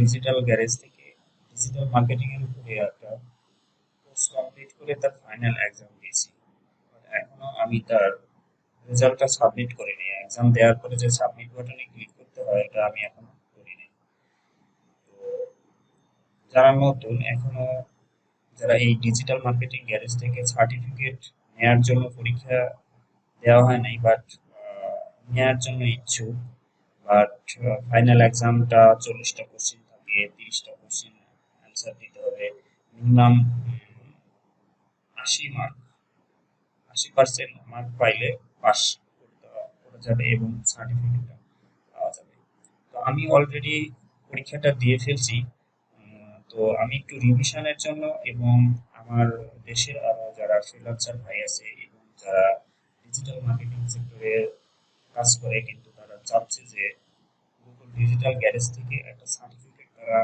Digital garage থেকে digital marketing এর উপরে একটা কোর্স কমপ্লিট করে তার ফাইনাল এক্সাম দিয়েছি। বাট এখনো আমি তার রেজাল্টটা সাবমিট করিনি। এক্সাম দেওয়ার পরে যে সাবমিট বাটনে ক্লিক করতে হয় এটা আমি এখনো করিনি। তো যারা নতুন এখনো, যারা এই ডিজিটাল মার্কেটিং গ্যারেজ থেকে সার্টিফিকেট নেয়ার জন্য পরীক্ষা দেওয়া হয় নাই বাট নেয়ার জন্য ইচ্ছুক, বাট ফাইনাল এক্সামটা 40টা কোশ্চেন থাকে, 30টা কোশ্চেন অ্যান্সার দিতে হবে, মিনিমাম 80 মার্ক, 80% মার্ক পাইলে পাস করা যাবে এবং সার্টিফিকেটটা পাওয়া যাবে। তো আমি অলরেডি পরীক্ষাটা দিয়ে ফেলছি। তো আমি একটু রিভিশনের জন্য এবং আমার দেশের আরো যারা ফ্রিল্যান্সার ভাই আছে এবং যারা ডিজিটাল মার্কেটিং সেক্টরে কাজ করে কিন্তু তারা চাচ্ছে যে গুগল ডিজিটাল গ্যারেজ থেকে একটা সার্টিফিকেট তারা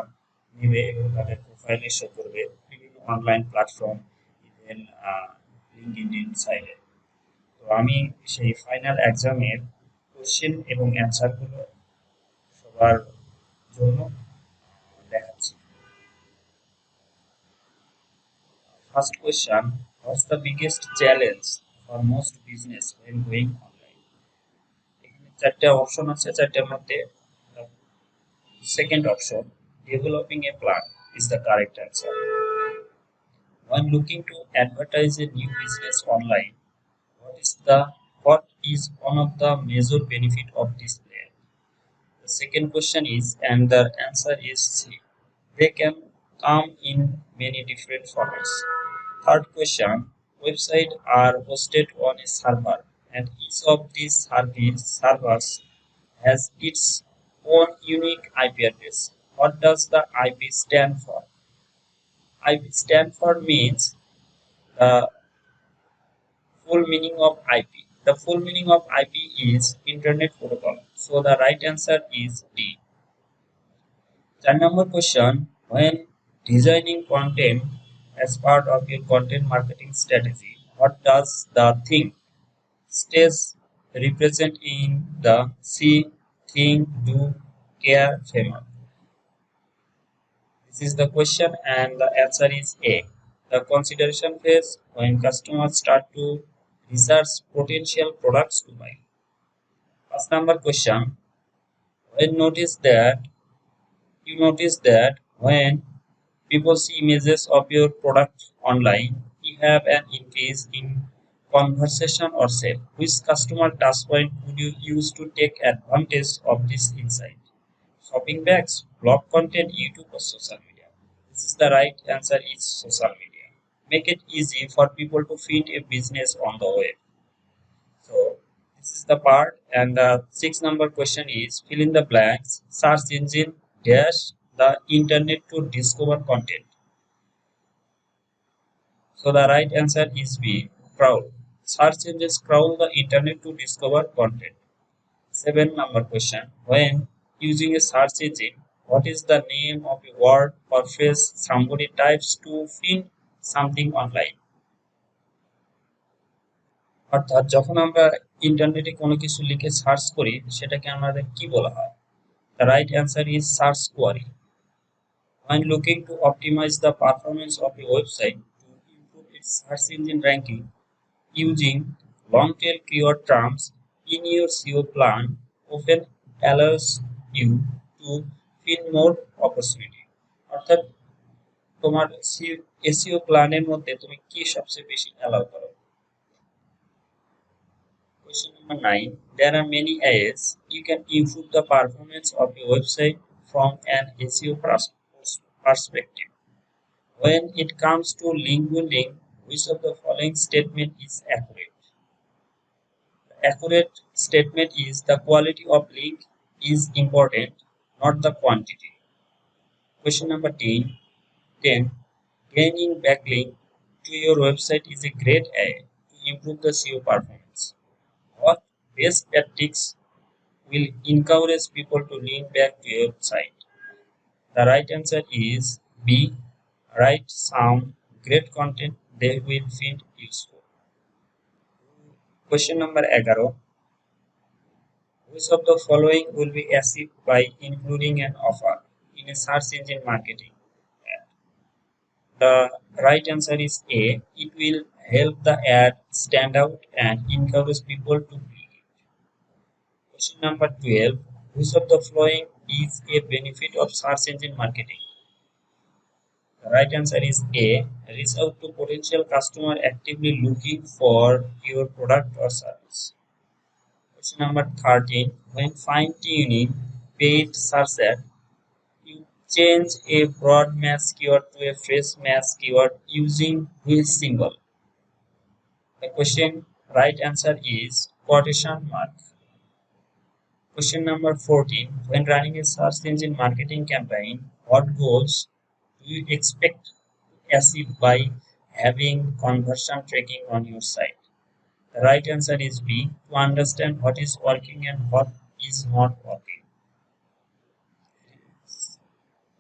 নেবে এবং তাদের প্রোফাইলে শো করবে বিভিন্ন অনলাইন প্ল্যাটফর্ম, ইভেন লিঙ্কডইন সাইটে। তো আমি সেই ফাইনাল এক্সামের কোশ্চেন এবং অ্যান্সারগুলো সবার জন্য দেখাচ্ছি। First question: what's the biggest challenge for most business when going online? এখানে চারটে অপশন আছে, চারটের মধ্যে second option developing a plan is the correct answer. When looking to advertise a new business online, what is one of the major benefit of this plan? The second question is, and the answer is C. They can come in many different formats. Third question, websites are hosted on a server and each of these servers has its own unique IP address. What does the IP stand for? IP stand for means the full meaning of IP. The full meaning of IP is Internet Protocol. So the right answer is D. Third number question, when designing content as part of your content marketing strategy, what does the think stage represent in the see, think, do, care framework? This is the question and the answer is A. The consideration phase, when customers start to research potential products to buy. First number question, when notice that when people see images of your product online, you have an increase in conversation or sale. Which customer touchpoint would you use to take advantage of this insight? Shopping bags, blog content, YouTube, or social media? This is the right answer is social media. Make it easy for people to feed a business on the web. So this is the part, and the sixth number question is fill in the blanks. Search engine dash the internet to discover content. So the right answer is B. Crawl. Search engines crawl the internet to discover content. Seven number question. When using a search engine, what is the name of a word or phrase somebody types to find something online? অর্থাৎ যখন আমরা ইন্টারনেটে কোনো কিছু লিখে search করি সেটাকে আমাদের কি বলা হয়? The right answer is search query. When looking to optimize the performance of a website to improve its search engine ranking, using long-tail keyword terms in your SEO plan often allows you to find more opportunity. অর্থাৎ তোমার SEO প্ল্যানের মধ্যে তুমি কি সবচেয়ে বেশি allow করো? Question number 9. There are many ways you can improve the performance of a website from an SEO perspective. When it comes to link building, which of the following statement is accurate? The accurate statement is the quality of link is important, not the quantity. Question number 10. Gaining backlink to your website is a great way to improve the SEO performance. What best tactics will encourage people to link back to your site? The right answer is B. Write some great content they will find useful. Question number 11. Which of the following will be achieved by including an offer in in a search engine marketing ad? The right answer is A. It will help the ad stand out and encourage people to click it. Question number 12. Which of the following is a benefit of search engine marketing? The right answer is A. Reach out to potential customer actively looking for your product or service. Question number 13. When fine-tuning paid search ad, you change a broad match keyword to a phrase match keyword using which symbol? The question right answer is quotation mark. Question number 14. When running a search engine marketing campaign, what goals do you expect to achieve by having conversion tracking on your site? The right answer is B. To understand what is working and what is not working.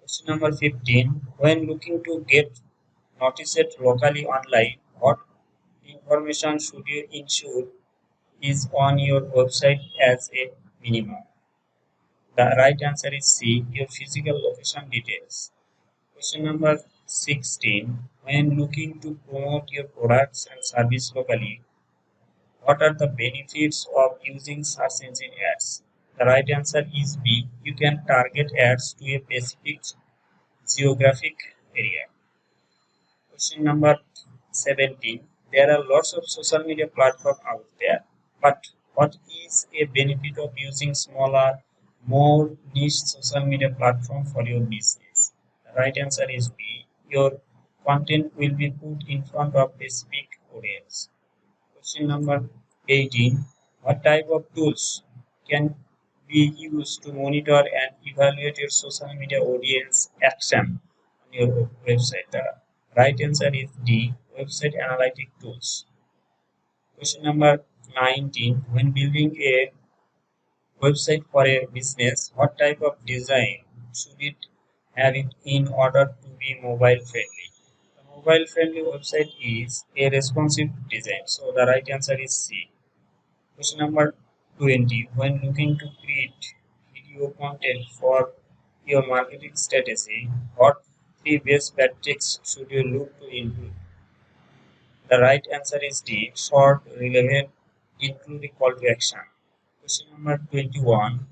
Question number 15. When looking to get noticed locally online, what information should you ensure is on your website as a minimum? The right answer is C. Your physical location details. Question number 16. When looking to promote your products and service locally, what are the benefits of using search engine ads? The right answer is B. You can target ads to a specific geographic area. Question number 17. There are lots of social media platforms out there, but what is a benefit of using smaller, more niche social media platform for your business? The right answer is B. Your content will be put in front of a specific audience. Question number 18. What type of tools can be used to monitor and evaluate your social media audience action on your website? The right answer is D. Website analytic tools. Question number 19. When building a website for a business, what type of design should it have it in order to be mobile friendly? A mobile friendly website is a responsive design. So the right answer is C. Question number 20. When looking to create video content for your marketing strategy, what three best tactics should you look to include? The right answer is D. Short, relevant, including call to action. Question number 21.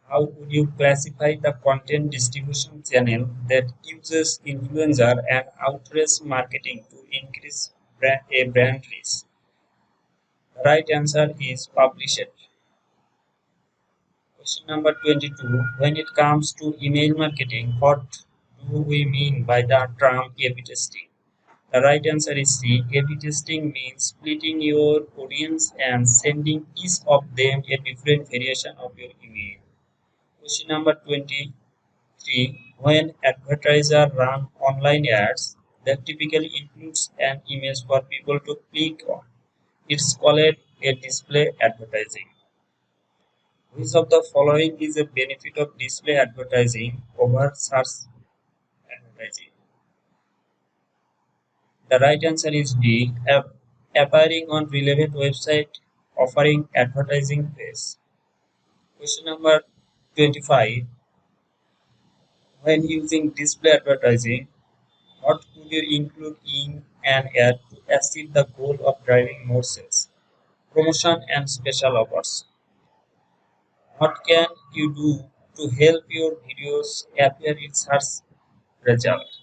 How would you classify the content distribution channel that uses influencer and outrage marketing to increase a brand reach? The right answer is published. Question number 22. When it comes to email marketing, what do we mean by the term A/B testing? The right answer is C. A/B testing means splitting your audience and sending each of them a different variation of your email. Question number 23. When advertisers run online ads that typically includes an image for people to click on, it's called a display advertising. Which of the following is a benefit of display advertising over search advertising? The right answer is D. Appearing on relevant website offering advertising space. Question number 25. When using display advertising, what could you include in an ad to achieve the goal of driving more sales? Promotion and special offers. What can you do to help your videos appear in search results?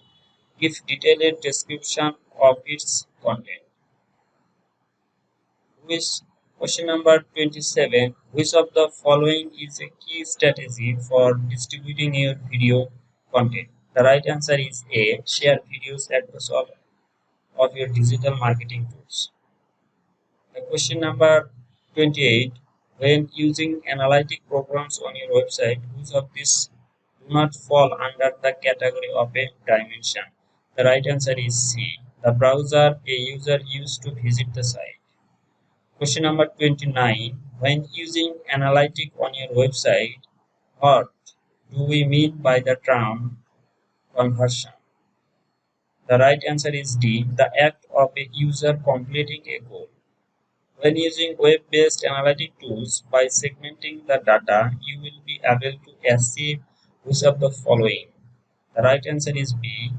Give detailed description of its content. Which Question number 27. Which of the following is a key strategy for distributing your video content? The right answer is A. Share videos across all of your digital marketing tools. The question number 28. When using analytic programs on your website, which of these do not fall under the category of a dimension? The right answer is C. The browser a user used to visit the site. Question number 29. When using analytic on your website, what do we mean by the term conversion? The right answer is D. The act of a user completing a goal. When using web-based analytic tools by segmenting the data, you will be able to achieve which of the following. The right answer is B.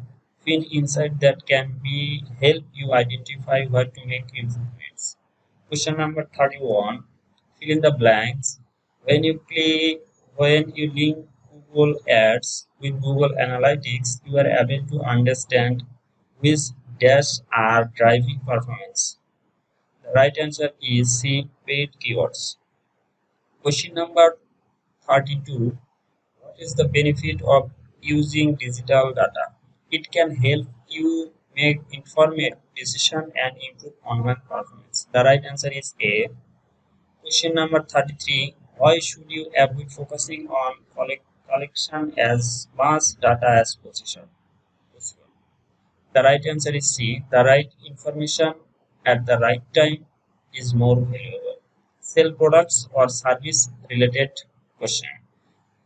Find insight that can be help you identify where to make improvements. Question number 31. Fill in the blanks. When you click, when you link Google Ads with Google Analytics, you are able to understand which dash are driving performance. The right answer is C. Paid keywords. Question number 32. What is the benefit of using digital data? It can help you make informed decisions and improve online performance. The right answer is A. Question number 33. Why should you avoid focusing on collection as much data as possible? The right answer is C. The right information at the right time is more valuable. Sell products or service related question.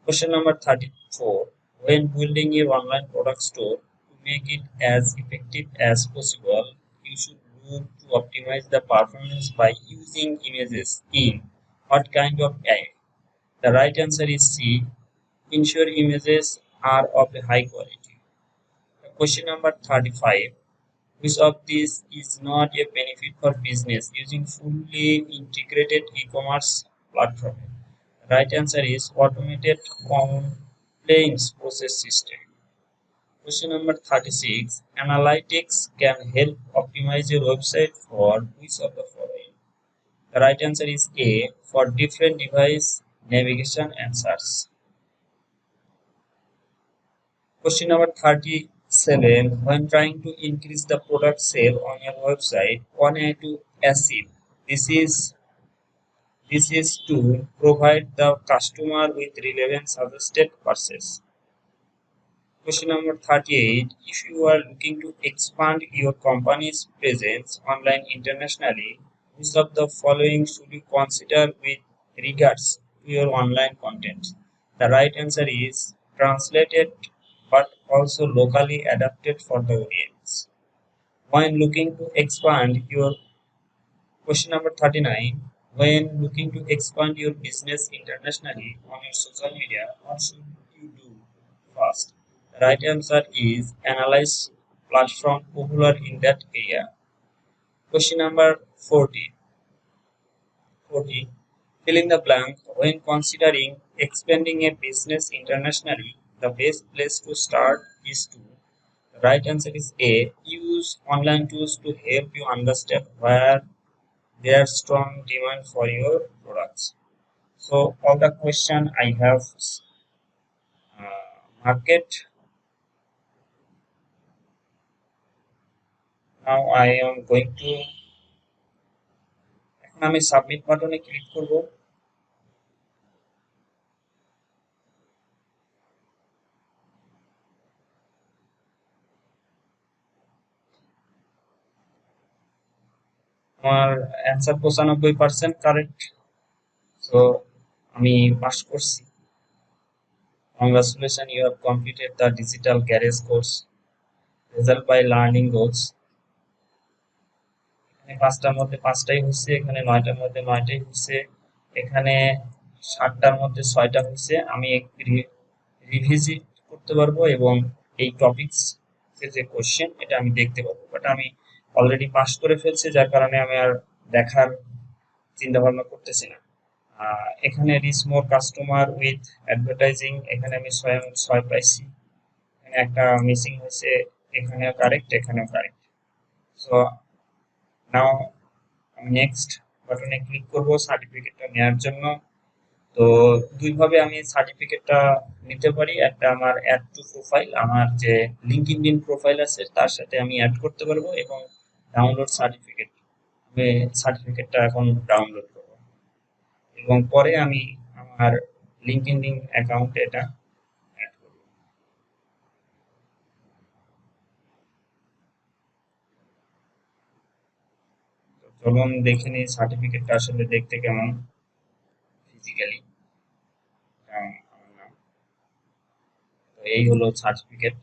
Question number 34. When building your online product store, to make it as effective as possible, you should look to optimize the performance by using images in what kind of AI? The right answer is C. Ensure images are of a high quality. Question number 35. Which of these is not a benefit for business using fully integrated e-commerce platform? The right answer is automated complaints process system. Question number 36. Analytics can help optimize your website for which of the following? The right answer is A. For different device navigation and search. Question number 37. When trying to increase the product sale on your website, one way to achieve this is to provide the customer with relevant suggested purchase. Question number 38. If you are looking to expand your company's presence online internationally, which of the following should you consider with regards to your online content? The right answer is translated but also locally adapted for the audience. When looking to expand your Question number 39. When looking to expand your business internationally on your social media, what should you do first? The right answer is analyze platform popular in that area. Question number 40. 40. Fill in the blank. When considering expanding a business internationally, the best place to start is to. The right answer is A. Use online tools to help you understand where there's strong demand for your products. So all the question I have market. Now I am going to এখন আমি submit বাটনে click করব। আমার answer 95% correct. So আমি pass করছি। Congratulations, you have completed the digital garage course. Result by learning goals. এখানে 5টার মধ্যে 5টাই হচ্ছে, এখানে 9টার মধ্যে 9টাই হচ্ছে, এখানে 7টার মধ্যে 6টা হচ্ছে। আমি রিভিজিট করতে পারবো এবং এই টপিকস যে কোশ্চেন এটা আমি দেখতে পাবো, বাট আমি অলরেডি পাস করে ফেলছি, যার কারণে আমি আর দেখার চিন্তা ভাবনা করতেছি না। এখানে rich more customer with advertising, এখানে আমি 6 পাইছি, এখানে একটা মিসিং হয়েছে, এখানেও কারেক্ট, এখানেও কারেক্ট। সো নাও আমি নেক্সট বাটনে ক্লিক করব সার্টিফিকেটটা নেওয়ার জন্য। তো দুইভাবে আমি সার্টিফিকেটটা নিতে পারি। একটা আমার অ্যাড টু প্রোফাইল, আমার যে লিঙ্কডইন প্রোফাইল আছে তার সাথে আমি অ্যাড করতে পারবো, এবং ডাউনলোড সার্টিফিকেট, আমি সার্টিফিকেটটা এখন ডাউনলোড করব এবং পরে আমি আমার লিঙ্কডইন অ্যাকাউন্টে এটা অ্যাড করব। চলুন দেখে নিই সার্টিফিকেটটা আসলে দেখতে কেমন ফিজিক্যালি। তো এই হলো সার্টিফিকেট।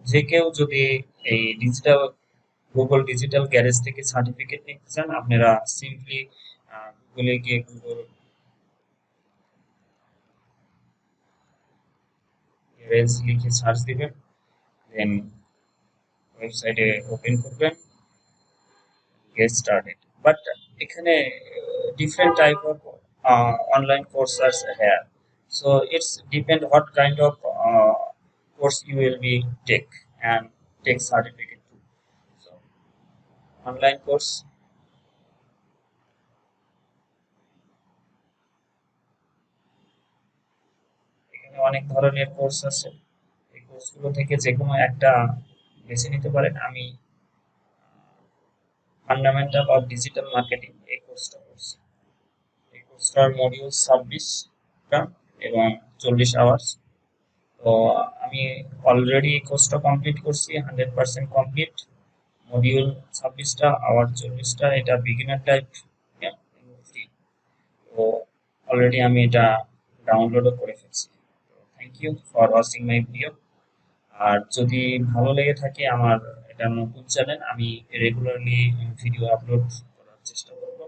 যে কেউ যদি এই গুগল ডিজিটাল গ্যারেজ থেকে সার্টিফিকেট নিতে চান, আপনারা সিম্পলি গুগলে গিয়ে গ্যারেজ লিখে সার্চ দিবেন, দেন ওয়েবসাইটে ওপেন করবেন, গেট স্টার্টেড। বাট এখানে different type of online courses are here, so it's depend what kind of course you will be take and take certificate too. So online course, এখানে অনেক ধরনের course আছে, এই কোর্সগুলো থেকে যে কোনো একটা বেছে নিতে পারেন। আমি ফান্ডামেন্টাল অফ ডিজিটাল মার্কেটিং এই কোর্সটা করছি। এই কোর্সটার মডিউল 26টা এবং 40 আওয়ার্স। তো আমি অলরেডি কোর্সটা কমপ্লিট করছি, 100% কমপ্লিট। মডিউল 26টা, আওয়ার 40টা, এটা বিগিনার টাইপ ফ্রি। তো অলরেডি আমি এটা ডাউনলোডও করে ফেলছি। Thank you for watching my video. আর যদি ভালো লেগে থাকে, আমার এটা নতুন চ্যানেল, আমি রেগুলারলি ভিডিও আপলোড করার চেষ্টা করব।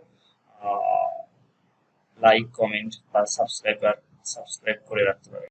লাইক, কমেন্ট বা সাবস্ক্রাইব করে রাখতে পারেন।